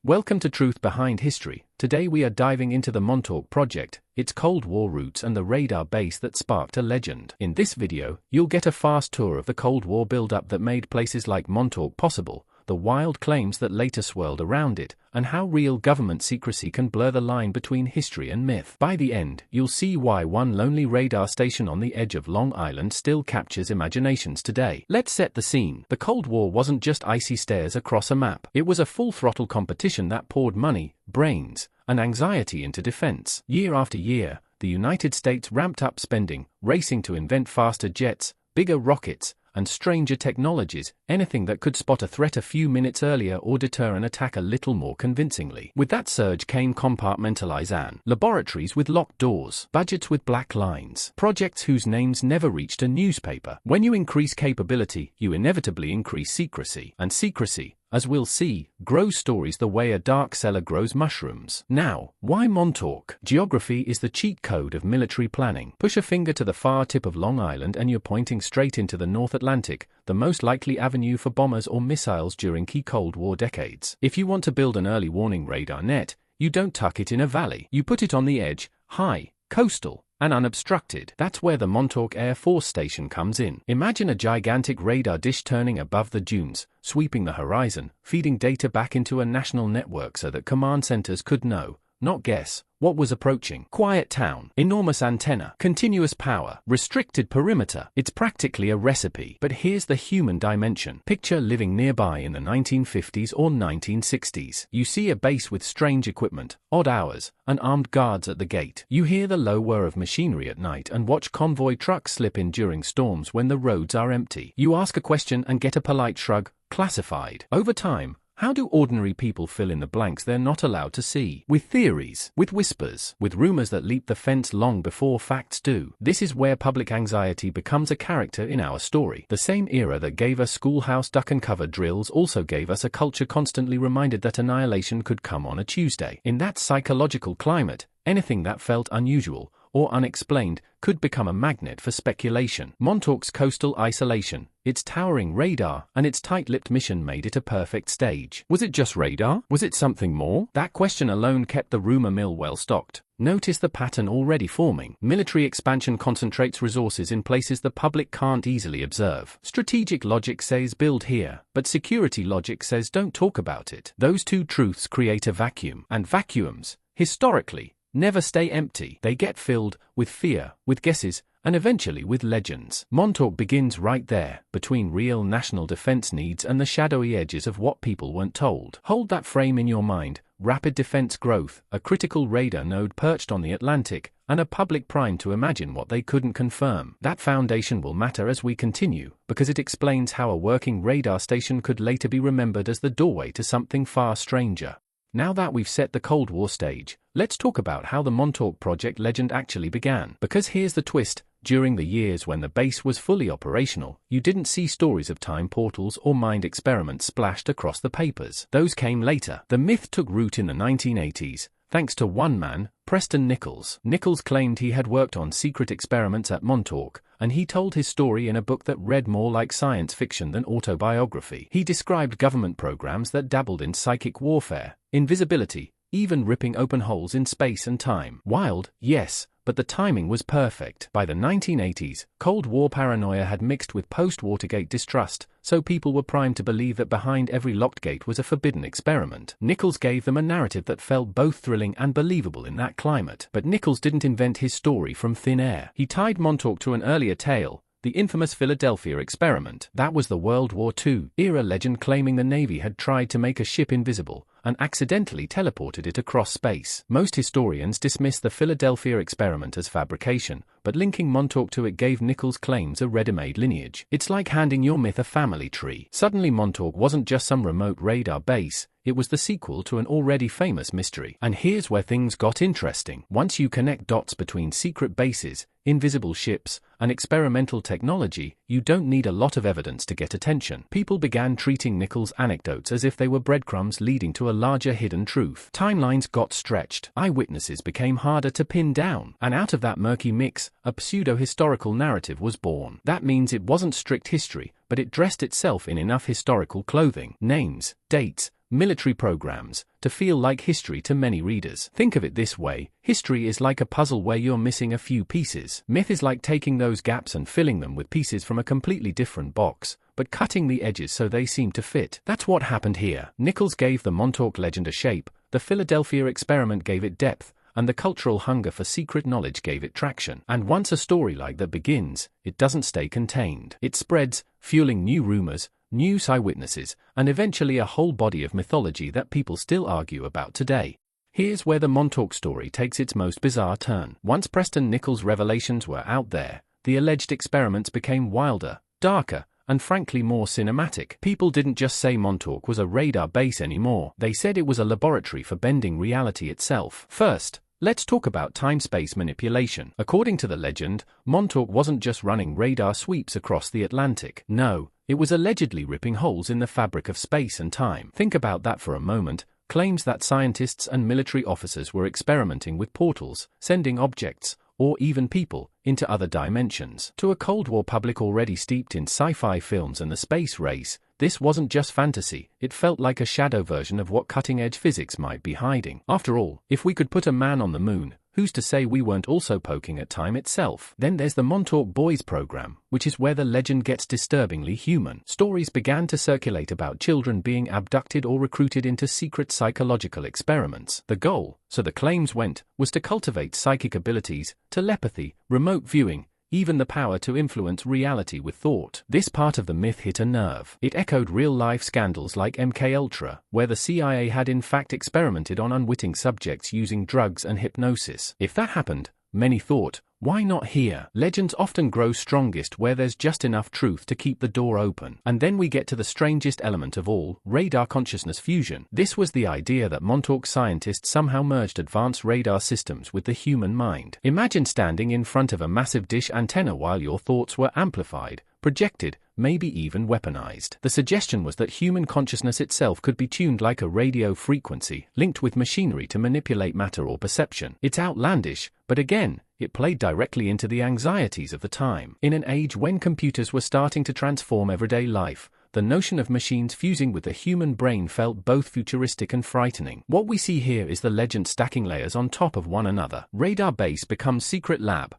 Welcome to Truth Behind History. Today we are diving into the Montauk Project, its Cold War roots and the radar base that sparked a legend. In this video, you'll get a fast tour of the Cold War build-up that made places like Montauk possible, the wild claims that later swirled around it, and how real government secrecy can blur the line between history and myth. By the end, you'll see why one lonely radar station on the edge of Long Island still captures imaginations today. Let's set the scene. The Cold War wasn't just icy stares across a map. It was a full-throttle competition that poured money, brains, and anxiety into defense. Year after year, the United States ramped up spending, racing to invent faster jets, bigger rockets, and stranger technologies, anything that could spot a threat a few minutes earlier or deter an attack a little more convincingly. With that surge came compartmentalization, laboratories with locked doors, budgets with black lines, projects whose names never reached a newspaper. When you increase capability, you inevitably increase secrecy, and secrecy, as we'll see, grows stories the way a dark cellar grows mushrooms. Now, why Montauk? Geography is the cheat code of military planning. Push a finger to the far tip of Long Island and you're pointing straight into the North Atlantic, the most likely avenue for bombers or missiles during key Cold War decades. If you want to build an early warning radar net, you don't tuck it in a valley. You put it on the edge, high, coastal, and unobstructed. That's where the Montauk Air Force Station comes in. Imagine a gigantic radar dish turning above the dunes, sweeping the horizon, feeding data back into a national network so that command centers could know, not guess, what was approaching. Quiet town, enormous antenna, continuous power, restricted perimeter. It's practically a recipe. But here's the human dimension. Picture living nearby in the 1950s or 1960s. You see a base with strange equipment, odd hours, and armed guards at the gate. You hear the low whir of machinery at night and watch convoy trucks slip in during storms when the roads are empty. You ask a question and get a polite shrug, classified. Over time, how do ordinary people fill in the blanks they're not allowed to see? With theories, with whispers, with rumors that leap the fence long before facts do. This is where public anxiety becomes a character in our story. The same era that gave us schoolhouse duck and cover drills also gave us a culture constantly reminded that annihilation could come on a Tuesday. In that psychological climate, anything that felt unusual or unexplained could become a magnet for speculation. Montauk's coastal isolation, its towering radar, and its tight-lipped mission made it a perfect stage. Was it just radar? Was it something more? That question alone kept the rumor mill well stocked. Notice the pattern already forming. Military expansion concentrates resources in places the public can't easily observe. Strategic logic says build here, but security logic says don't talk about it. Those two truths create a vacuum, and vacuums, historically, never stay empty. They get filled with fear, with guesses, and eventually with legends. Montauk begins right there, between real national defense needs and the shadowy edges of what people weren't told. Hold that frame in your mind: rapid defense growth, a critical radar node perched on the Atlantic, and a public primed to imagine what they couldn't confirm. That foundation will matter as we continue, because it explains how a working radar station could later be remembered as the doorway to something far stranger. Now that we've set the Cold War stage, let's talk about how the Montauk Project legend actually began. Because here's the twist: during the years when the base was fully operational, you didn't see stories of time portals or mind experiments splashed across the papers. Those came later. The myth took root in the 1980s, thanks to one man, Preston Nichols. Nichols claimed he had worked on secret experiments at Montauk, and he told his story in a book that read more like science fiction than autobiography. He described government programs that dabbled in psychic warfare, invisibility, even ripping open holes in space and time. Wild, yes, but the timing was perfect. By the 1980s, Cold War paranoia had mixed with post-Watergate distrust, so people were primed to believe that behind every locked gate was a forbidden experiment. Nichols gave them a narrative that felt both thrilling and believable in that climate. But Nichols didn't invent his story from thin air. He tied Montauk to an earlier tale, the infamous Philadelphia experiment. That was the World War II-era legend claiming the Navy had tried to make a ship invisible and accidentally teleported it across space. Most historians dismiss the Philadelphia experiment as fabrication, but linking Montauk to it gave Nichols' claims a ready-made lineage. It's like handing your myth a family tree. Suddenly Montauk wasn't just some remote radar base, it was the sequel to an already famous mystery. And here's where things got interesting. Once you connect dots between secret bases, invisible ships, and experimental technology, you don't need a lot of evidence to get attention. People began treating Nichols' anecdotes as if they were breadcrumbs leading to a larger hidden truth. Timelines got stretched, eyewitnesses became harder to pin down, and out of that murky mix, a pseudo-historical narrative was born. That means it wasn't strict history, but it dressed itself in enough historical clothing, names, dates, military programs, to feel like history to many readers. Think of it this way: history is like a puzzle where you're missing a few pieces. Myth is like taking those gaps and filling them with pieces from a completely different box, but cutting the edges so they seem to fit. That's what happened here. Nichols gave the Montauk legend a shape, the Philadelphia experiment gave it depth, and the cultural hunger for secret knowledge gave it traction. And once a story like that begins, it doesn't stay contained. It spreads, fueling new rumors, new eyewitnesses, and eventually a whole body of mythology that people still argue about today. Here's where the Montauk story takes its most bizarre turn. Once Preston Nichols' revelations were out there, the alleged experiments became wilder, darker, and frankly more cinematic. People didn't just say Montauk was a radar base anymore. They said it was a laboratory for bending reality itself. First, let's talk about time-space manipulation. According to the legend, Montauk wasn't just running radar sweeps across the Atlantic. No, it was allegedly ripping holes in the fabric of space and time. Think about that for a moment. Claims that scientists and military officers were experimenting with portals, sending objects, or even people, into other dimensions. To a Cold War public already steeped in sci-fi films and the space race, this wasn't just fantasy, it felt like a shadow version of what cutting-edge physics might be hiding. After all, if we could put a man on the moon, who's to say we weren't also poking at time itself? Then there's the Montauk Boys program, which is where the legend gets disturbingly human. Stories began to circulate about children being abducted or recruited into secret psychological experiments. The goal, so the claims went, was to cultivate psychic abilities, telepathy, remote viewing, even the power to influence reality with thought. This part of the myth hit a nerve. It echoed real-life scandals like MKUltra, where the CIA had in fact experimented on unwitting subjects using drugs and hypnosis. If that happened, many thought, why not here? Legends often grow strongest where there's just enough truth to keep the door open. And then we get to the strangest element of all, radar consciousness fusion. This was the idea that Montauk scientists somehow merged advanced radar systems with the human mind. Imagine standing in front of a massive dish antenna while your thoughts were amplified, projected, maybe even weaponized. The suggestion was that human consciousness itself could be tuned like a radio frequency, linked with machinery to manipulate matter or perception. It's outlandish, but again, it played directly into the anxieties of the time. In an age when computers were starting to transform everyday life, the notion of machines fusing with the human brain felt both futuristic and frightening. What we see here is the legend stacking layers on top of one another. Radar base becomes secret lab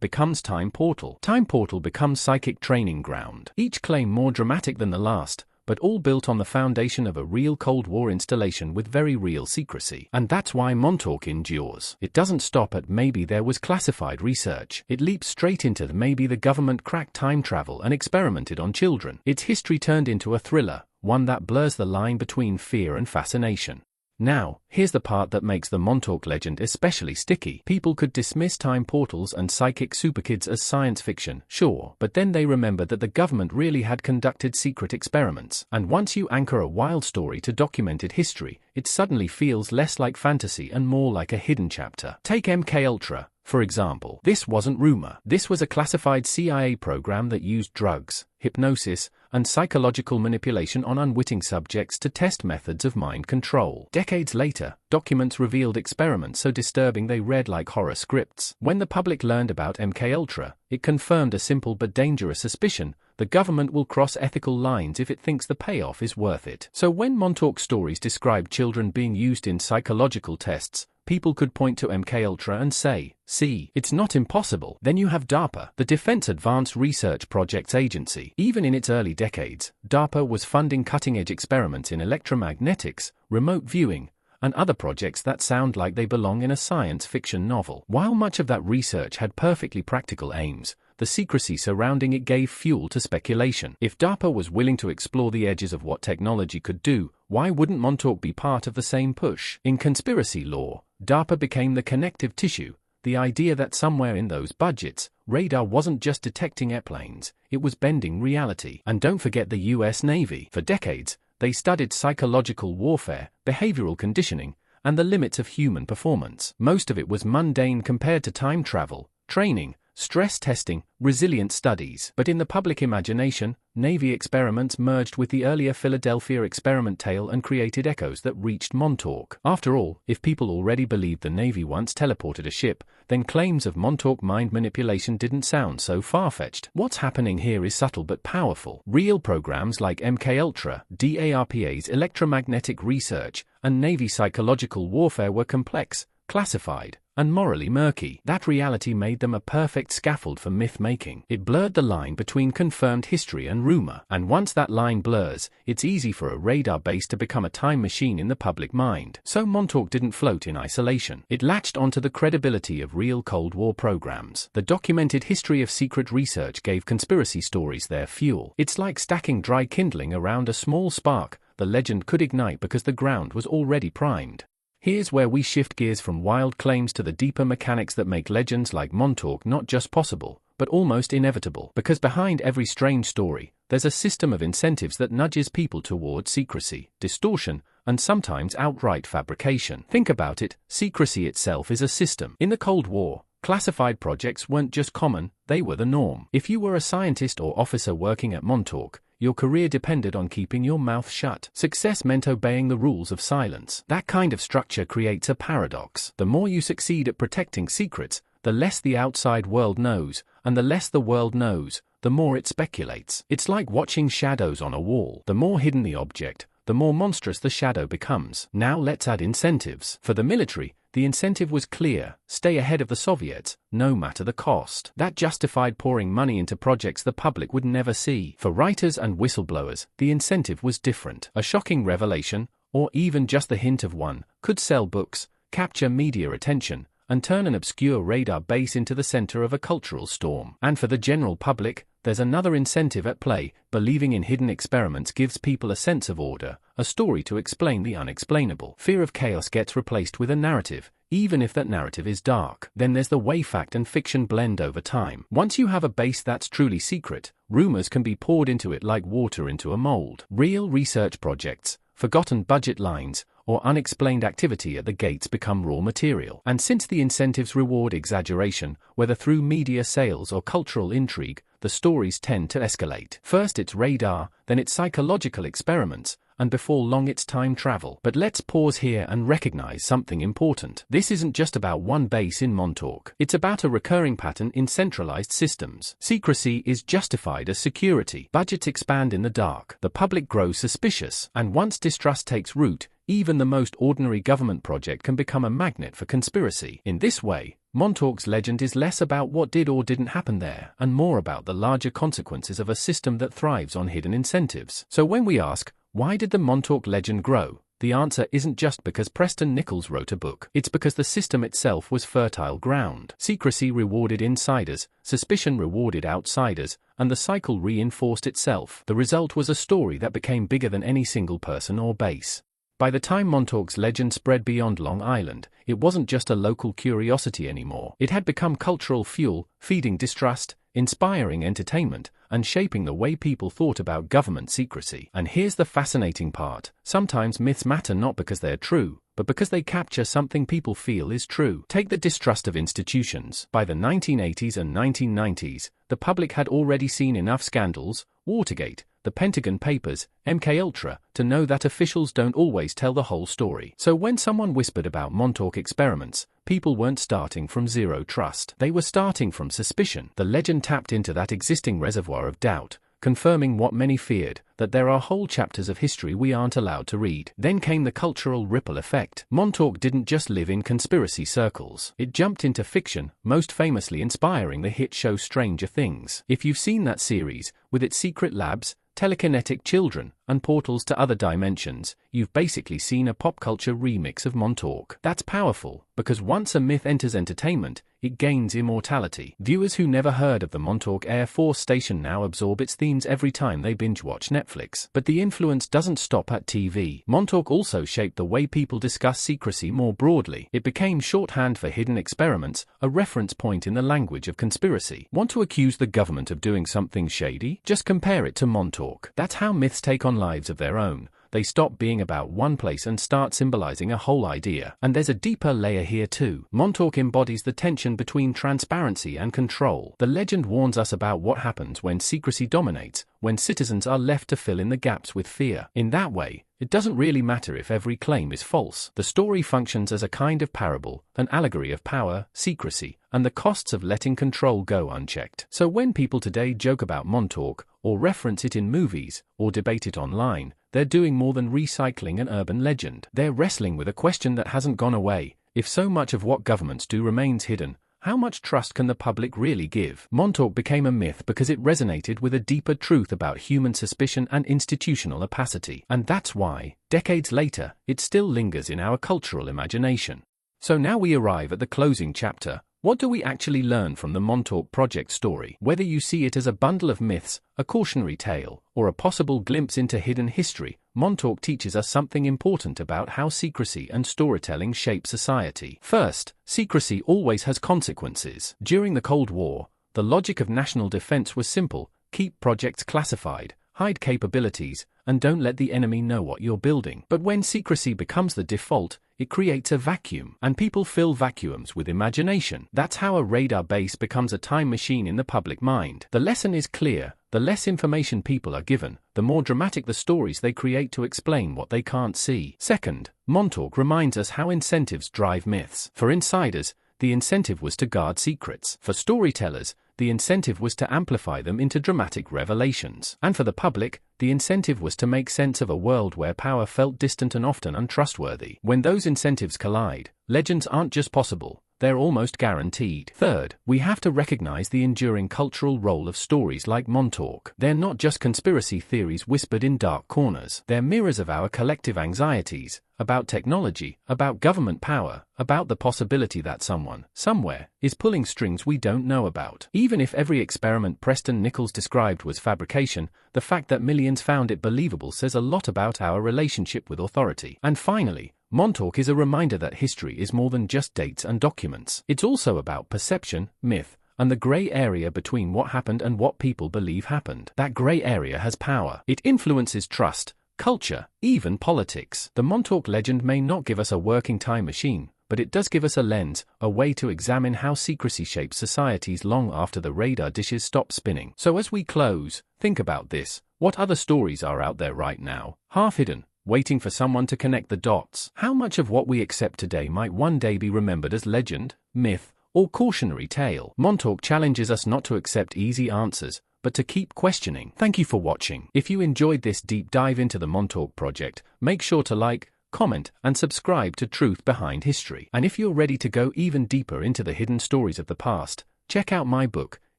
becomes time portal becomes psychic training ground. Each claim more dramatic than the last, but all built on the foundation of a real Cold War installation with very real secrecy. And that's why Montauk endures. It doesn't stop at maybe there was classified research. It leaps straight into maybe the government cracked time travel and experimented on children. Its history turned into a thriller, one that blurs the line between fear and fascination. Now, here's the part that makes the Montauk legend especially sticky. People could dismiss time portals and psychic superkids as science fiction, sure, but then they remembered that the government really had conducted secret experiments. And once you anchor a wild story to documented history, it suddenly feels less like fantasy and more like a hidden chapter. Take MKUltra, for example. This wasn't rumor. This was a classified CIA program that used drugs, hypnosis, and psychological manipulation on unwitting subjects to test methods of mind control. Decades later, documents revealed experiments so disturbing they read like horror scripts. When the public learned about MKUltra, it confirmed a simple but dangerous suspicion: the government will cross ethical lines if it thinks the payoff is worth it. So when Montauk stories describe children being used in psychological tests, people could point to MKUltra and say, see, it's not impossible. Then you have DARPA, the Defense Advanced Research Projects Agency. Even in its early decades, DARPA was funding cutting-edge experiments in electromagnetics, remote viewing, and other projects that sound like they belong in a science fiction novel. While much of that research had perfectly practical aims, the secrecy surrounding it gave fuel to speculation. If DARPA was willing to explore the edges of what technology could do, why wouldn't Montauk be part of the same push? In conspiracy lore, DARPA became the connective tissue, the idea that somewhere in those budgets, radar wasn't just detecting airplanes, it was bending reality. And don't forget the US Navy. For decades, they studied psychological warfare, behavioral conditioning, and the limits of human performance. Most of it was mundane compared to time travel, training, stress testing, resilient studies. But in the public imagination, Navy experiments merged with the earlier Philadelphia experiment tale and created echoes that reached Montauk. After all, if people already believed the Navy once teleported a ship, then claims of Montauk mind manipulation didn't sound so far-fetched. What's happening here is subtle but powerful. Real programs like MKUltra, DARPA's electromagnetic research, and Navy psychological warfare were complex, classified, and morally murky. That reality made them a perfect scaffold for myth-making. It blurred the line between confirmed history and rumor. And once that line blurs, it's easy for a radar base to become a time machine in the public mind. So Montauk didn't float in isolation. It latched onto the credibility of real Cold War programs. The documented history of secret research gave conspiracy stories their fuel. It's like stacking dry kindling around a small spark. The legend could ignite because the ground was already primed. Here's where we shift gears from wild claims to the deeper mechanics that make legends like Montauk not just possible, but almost inevitable. Because behind every strange story, there's a system of incentives that nudges people toward secrecy, distortion, and sometimes outright fabrication. Think about it, secrecy itself is a system. In the Cold War, classified projects weren't just common, they were the norm. If you were a scientist or officer working at Montauk, your career depended on keeping your mouth shut. Success meant obeying the rules of silence. That kind of structure creates a paradox. The more you succeed at protecting secrets, the less the outside world knows, and the less the world knows, the more it speculates. It's like watching shadows on a wall. The more hidden the object, the more monstrous the shadow becomes. Now let's add incentives. For the military, the incentive was clear: stay ahead of the Soviets, no matter the cost. That justified pouring money into projects the public would never see. For writers and whistleblowers, the incentive was different. A shocking revelation, or even just the hint of one, could sell books, capture media attention, and turn an obscure radar base into the center of a cultural storm. And for the general public, there's another incentive at play. Believing in hidden experiments gives people a sense of order, a story to explain the unexplainable. Fear of chaos gets replaced with a narrative, even if that narrative is dark. Then there's the way fact and fiction blend over time. Once you have a base that's truly secret, rumors can be poured into it like water into a mold. Real research projects, forgotten budget lines, or unexplained activity at the gates become raw material. And since the incentives reward exaggeration, whether through media sales or cultural intrigue, the stories tend to escalate. First it's radar, then it's psychological experiments, and before long it's time travel. But let's pause here and recognize something important. This isn't just about one base in Montauk. It's about a recurring pattern in centralized systems. Secrecy is justified as security. Budgets expand in the dark. The public grows suspicious. And once distrust takes root, even the most ordinary government project can become a magnet for conspiracy. In this way, Montauk's legend is less about what did or didn't happen there, and more about the larger consequences of a system that thrives on hidden incentives. So when we ask, why did the Montauk legend grow? The answer isn't just because Preston Nichols wrote a book. It's because the system itself was fertile ground. Secrecy rewarded insiders, suspicion rewarded outsiders, and the cycle reinforced itself. The result was a story that became bigger than any single person or base. By the time Montauk's legend spread beyond Long Island, it wasn't just a local curiosity anymore. It had become cultural fuel, feeding distrust, inspiring entertainment, and shaping the way people thought about government secrecy. And here's the fascinating part. Sometimes myths matter not because they're true, but because they capture something people feel is true. Take the distrust of institutions. By the 1980s and 1990s, the public had already seen enough scandals, Watergate, the Pentagon Papers, MKUltra, to know that officials don't always tell the whole story. So when someone whispered about Montauk experiments, people weren't starting from zero trust. They were starting from suspicion. The legend tapped into that existing reservoir of doubt, confirming what many feared, that there are whole chapters of history we aren't allowed to read. Then came the cultural ripple effect. Montauk didn't just live in conspiracy circles. It jumped into fiction, most famously inspiring the hit show Stranger Things. If you've seen that series, with its secret labs, telekinetic children, and portals to other dimensions, you've basically seen a pop culture remix of Montauk. That's powerful, because once a myth enters entertainment, it gains immortality. Viewers who never heard of the Montauk Air Force Station now absorb its themes every time they binge-watch Netflix. But the influence doesn't stop at TV. Montauk also shaped the way people discuss secrecy more broadly. It became shorthand for hidden experiments, a reference point in the language of conspiracy. Want to accuse the government of doing something shady? Just compare it to Montauk. That's how myths take on lives of their own. They stop being about one place and start symbolizing a whole idea. And there's a deeper layer here too. Montauk embodies the tension between transparency and control. The legend warns us about what happens when secrecy dominates, when citizens are left to fill in the gaps with fear. In that way, it doesn't really matter if every claim is false. The story functions as a kind of parable, an allegory of power, secrecy, and the costs of letting control go unchecked. So when people today joke about Montauk, or reference it in movies, or debate it online, they're doing more than recycling an urban legend. They're wrestling with a question that hasn't gone away. If so much of what governments do remains hidden, how much trust can the public really give? Montauk became a myth because it resonated with a deeper truth about human suspicion and institutional opacity. And that's why, decades later, it still lingers in our cultural imagination. So now we arrive at the closing chapter. What do we actually learn from the Montauk Project story? Whether you see it as a bundle of myths, a cautionary tale, or a possible glimpse into hidden history, Montauk teaches us something important about how secrecy and storytelling shape society. First, secrecy always has consequences. During the Cold War, the logic of national defense was simple: keep projects classified, hide capabilities, and don't let the enemy know what you're building. But when secrecy becomes the default, it creates a vacuum, and people fill vacuums with imagination. That's how a radar base becomes a time machine in the public mind. The lesson is clear: the less information people are given, the more dramatic the stories they create to explain what they can't see. Second, Montauk reminds us how incentives drive myths. For insiders, the incentive was to guard secrets. For storytellers, the incentive was to amplify them into dramatic revelations. And for the public, the incentive was to make sense of a world where power felt distant and often untrustworthy. When those incentives collide, legends aren't just possible, they're almost guaranteed. Third, we have to recognize the enduring cultural role of stories like Montauk. They're not just conspiracy theories whispered in dark corners. They're mirrors of our collective anxieties, about technology, about government power, about the possibility that someone, somewhere, is pulling strings we don't know about. Even if every experiment Preston Nichols described was fabrication, the fact that millions found it believable says a lot about our relationship with authority. And finally, Montauk is a reminder that history is more than just dates and documents. It's also about perception, myth, and the grey area between what happened and what people believe happened. That grey area has power. It influences trust, culture, even politics. The Montauk legend may not give us a working time machine, but it does give us a lens, a way to examine how secrecy shapes societies long after the radar dishes stop spinning. So as we close, think about this. What other stories are out there right now, half hidden, waiting for someone to connect the dots? How much of what we accept today might one day be remembered as legend, myth, or cautionary tale? Montauk challenges us not to accept easy answers, but to keep questioning. Thank you for watching. If you enjoyed this deep dive into the Montauk Project, make sure to like, comment, and subscribe to Truth Behind History. And if you're ready to go even deeper into the hidden stories of the past, check out my book,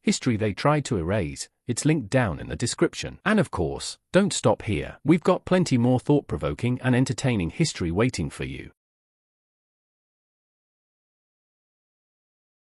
History They Tried to Erase. It's linked down in the description. And of course, don't stop here. We've got plenty more thought-provoking and entertaining history waiting for you.